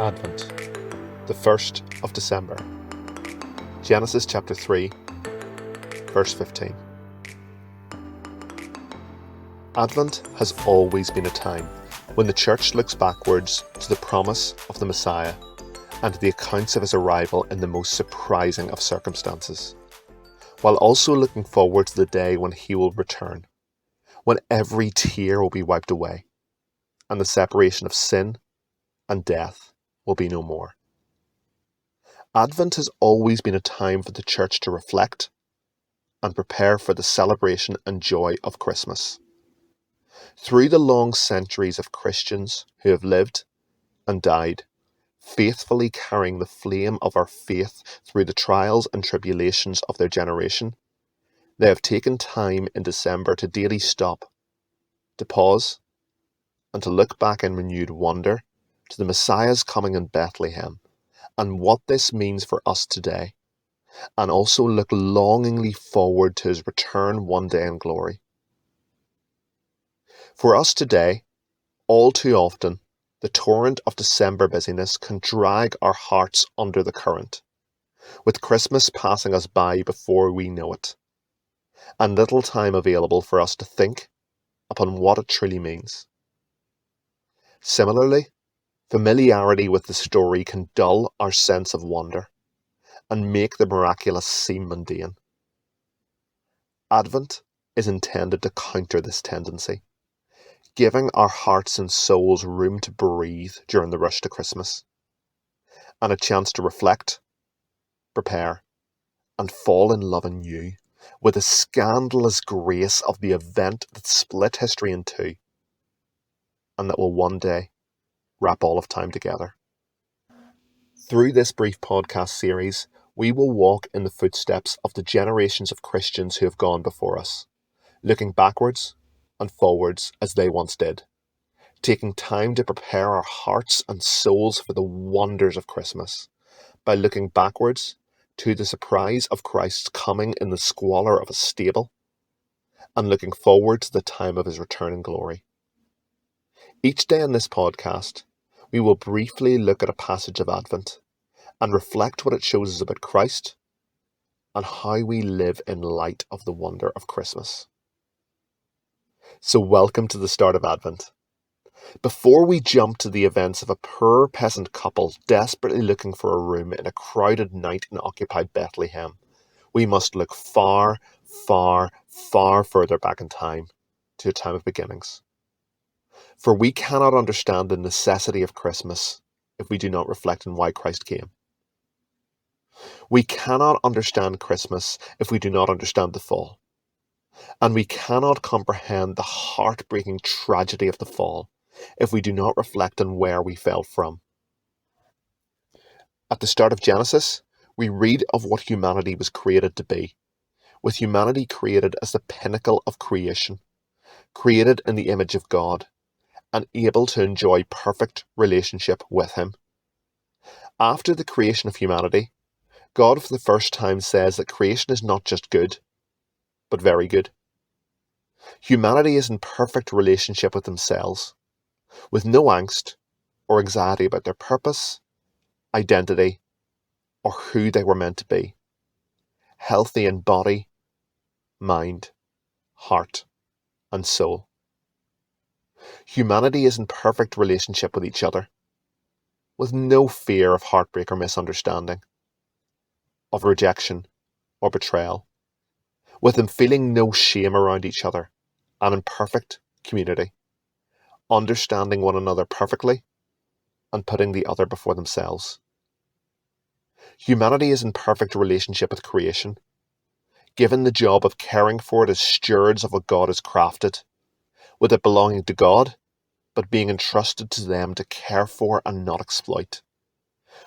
Advent, the 1st of December. Genesis chapter 3, verse 15. Advent has always been a time when the Church looks backwards to the promise of the Messiah and the accounts of his arrival in the most surprising of circumstances, while also looking forward to the day when he will return, when every tear will be wiped away, and the separation of sin and death will be no more. Advent has always been a time for the Church to reflect and prepare for the celebration and joy of Christmas. Through the long centuries of Christians who have lived and died, faithfully carrying the flame of our faith through the trials and tribulations of their generation, they have taken time in December to daily stop, to pause, and to look back in renewed wonder to the Messiah's coming in Bethlehem and what this means for us today, and also look longingly forward to his return one day in glory. For us today, all too often, the torrent of December busyness can drag our hearts under the current, with Christmas passing us by before we know it, and little time available for us to think upon what it truly means. Similarly, familiarity with the story can dull our sense of wonder and make the miraculous seem mundane. Advent is intended to counter this tendency, giving our hearts and souls room to breathe during the rush to Christmas, and a chance to reflect, prepare, and fall in love anew with the scandalous grace of the event that split history in two, and that will one day wrap all of time together. Through this brief podcast series, we will walk in the footsteps of the generations of Christians who have gone before us, looking backwards and forwards as they once did, taking time to prepare our hearts and souls for the wonders of Christmas by looking backwards to the surprise of Christ's coming in the squalor of a stable, and looking forward to the time of his return in glory. Each day in this podcast, we will briefly look at a passage of Advent and reflect what it shows us about Christ and how we live in light of the wonder of Christmas. So welcome to the start of Advent. Before we jump to the events of a poor peasant couple desperately looking for a room in a crowded night in occupied Bethlehem, we must look far, far, far further back in time to a time of beginnings. For we cannot understand the necessity of Christmas if we do not reflect on why Christ came. We cannot understand Christmas if we do not understand the fall. And we cannot comprehend the heartbreaking tragedy of the fall if we do not reflect on where we fell from. At the start of Genesis, we read of what humanity was created to be, with humanity created as the pinnacle of creation, created in the image of God, and able to enjoy perfect relationship with him. After the creation of humanity, God for the first time says that creation is not just good, but very good. Humanity is in perfect relationship with themselves, with no angst or anxiety about their purpose, identity, or who they were meant to be, healthy in body, mind, heart, and soul. Humanity is in perfect relationship with each other, with no fear of heartbreak or misunderstanding, of rejection or betrayal, with them feeling no shame around each other, and in perfect community, understanding one another perfectly and putting the other before themselves. Humanity is in perfect relationship with creation, given the job of caring for it as stewards of what God has crafted, with it belonging to God, but being entrusted to them to care for and not exploit,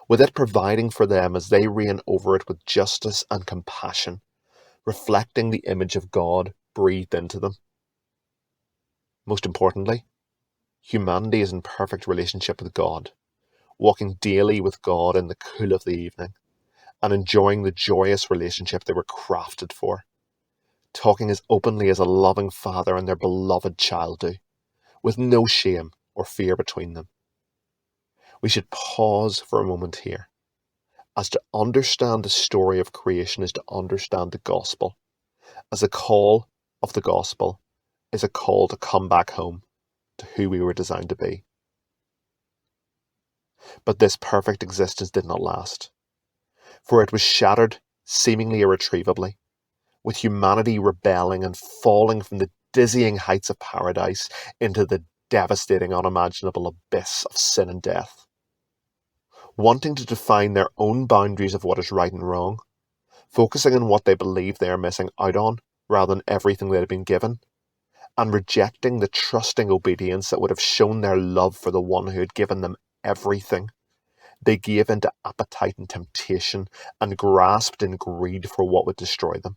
with it providing for them as they reign over it with justice and compassion, reflecting the image of God breathed into them. Most importantly, humanity is in perfect relationship with God, walking daily with God in the cool of the evening, and enjoying the joyous relationship they were crafted for, talking as openly as a loving father and their beloved child do, with no shame or fear between them. We should pause for a moment here, as to understand the story of creation is to understand the gospel, as the call of the gospel is a call to come back home to who we were designed to be. But this perfect existence did not last, for it was shattered seemingly irretrievably, with humanity rebelling and falling from the dizzying heights of paradise into the devastating, unimaginable abyss of sin and death. Wanting to define their own boundaries of what is right and wrong, focusing on what they believe they are missing out on rather than everything they had been given, and rejecting the trusting obedience that would have shown their love for the one who had given them everything, they gave into appetite and temptation and grasped in greed for what would destroy them.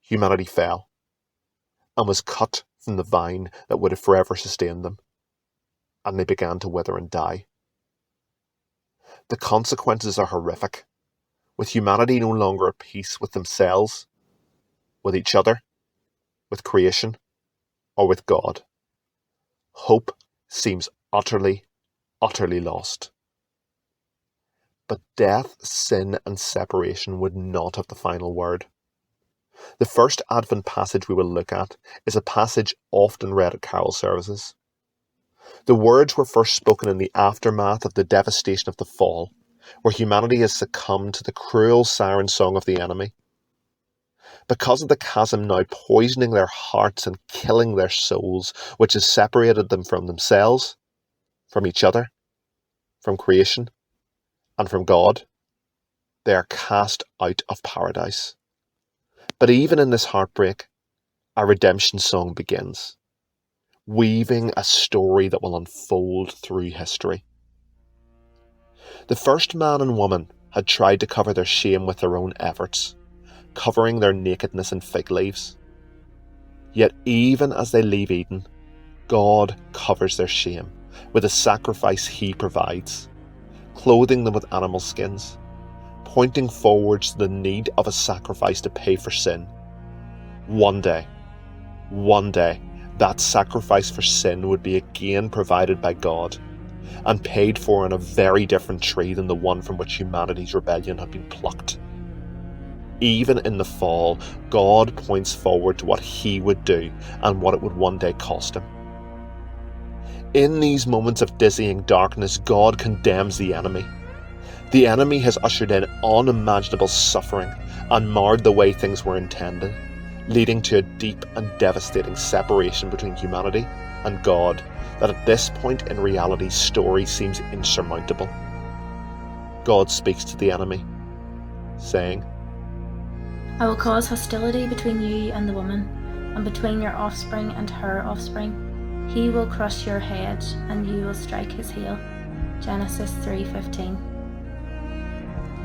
Humanity fell and was cut from the vine that would have forever sustained them, and they began to wither and die. The consequences are horrific, with humanity no longer at peace with themselves, with each other, with creation, or with God. Hope seems utterly, utterly lost. But death, sin, and separation would not have the final word. The first Advent passage we will look at is a passage often read at carol services. The words were first spoken in the aftermath of the devastation of the fall, where humanity has succumbed to the cruel siren song of the enemy. Because of the chasm now poisoning their hearts and killing their souls, which has separated them from themselves, from each other, from creation, and from God, they are cast out of paradise. But even in this heartbreak, our redemption song begins, weaving a story that will unfold through history. The first man and woman had tried to cover their shame with their own efforts, covering their nakedness in fig leaves. Yet even as they leave Eden, God covers their shame with a sacrifice he provides, clothing them with animal skins, pointing forwards to the need of a sacrifice to pay for sin. One day, that sacrifice for sin would be again provided by God and paid for in a very different tree than the one from which humanity's rebellion had been plucked. Even in the fall, God points forward to what he would do and what it would one day cost him. In these moments of dizzying darkness, God condemns the enemy. The enemy has ushered in unimaginable suffering and marred the way things were intended, leading to a deep and devastating separation between humanity and God that at this point in reality's story seems insurmountable. God speaks to the enemy, saying, I will cause hostility between you and the woman, and between your offspring and her offspring. He will crush your head, and you will strike his heel. Genesis 3:15.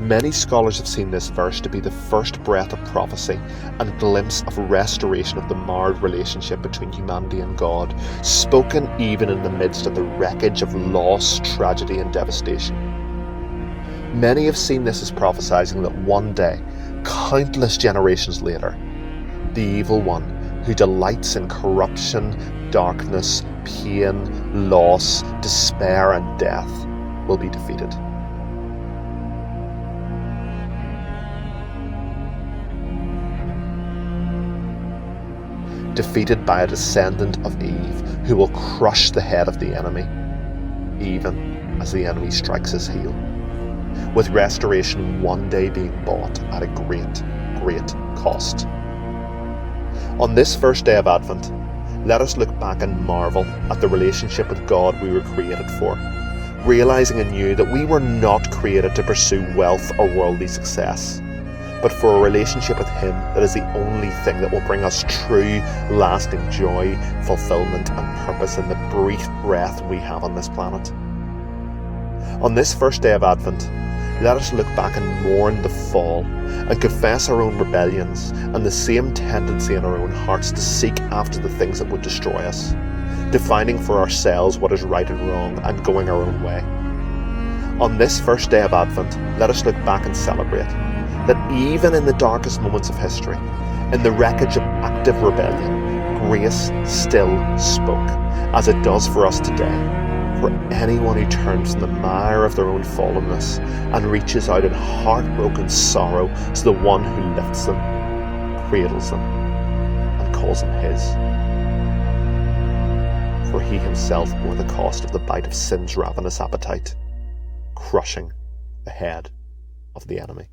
Many scholars have seen this verse to be the first breath of prophecy and glimpse of restoration of the marred relationship between humanity and God, spoken even in the midst of the wreckage of loss, tragedy, and devastation. Many have seen this as prophesizing that one day, countless generations later, the evil one who delights in corruption, darkness, pain, loss, despair, and death will be defeated. Defeated by a descendant of Eve who will crush the head of the enemy, even as the enemy strikes his heel, with restoration one day being bought at a great, great cost. On this first day of Advent, let us look back and marvel at the relationship with God we were created for, realizing anew that we were not created to pursue wealth or worldly success, but for a relationship with him that is the only thing that will bring us true, lasting joy, fulfillment, and purpose in the brief breath we have on this planet. On this first day of Advent, let us look back and mourn the fall and confess our own rebellions and the same tendency in our own hearts to seek after the things that would destroy us, defining for ourselves what is right and wrong and going our own way. On this first day of Advent, let us look back and celebrate that even in the darkest moments of history, in the wreckage of active rebellion, grace still spoke, as it does for us today, For anyone who turns from the mire of their own fallenness and reaches out in heartbroken sorrow to the one who lifts them, cradles them, and calls them his. For he himself bore the cost of the bite of sin's ravenous appetite, crushing the head of the enemy.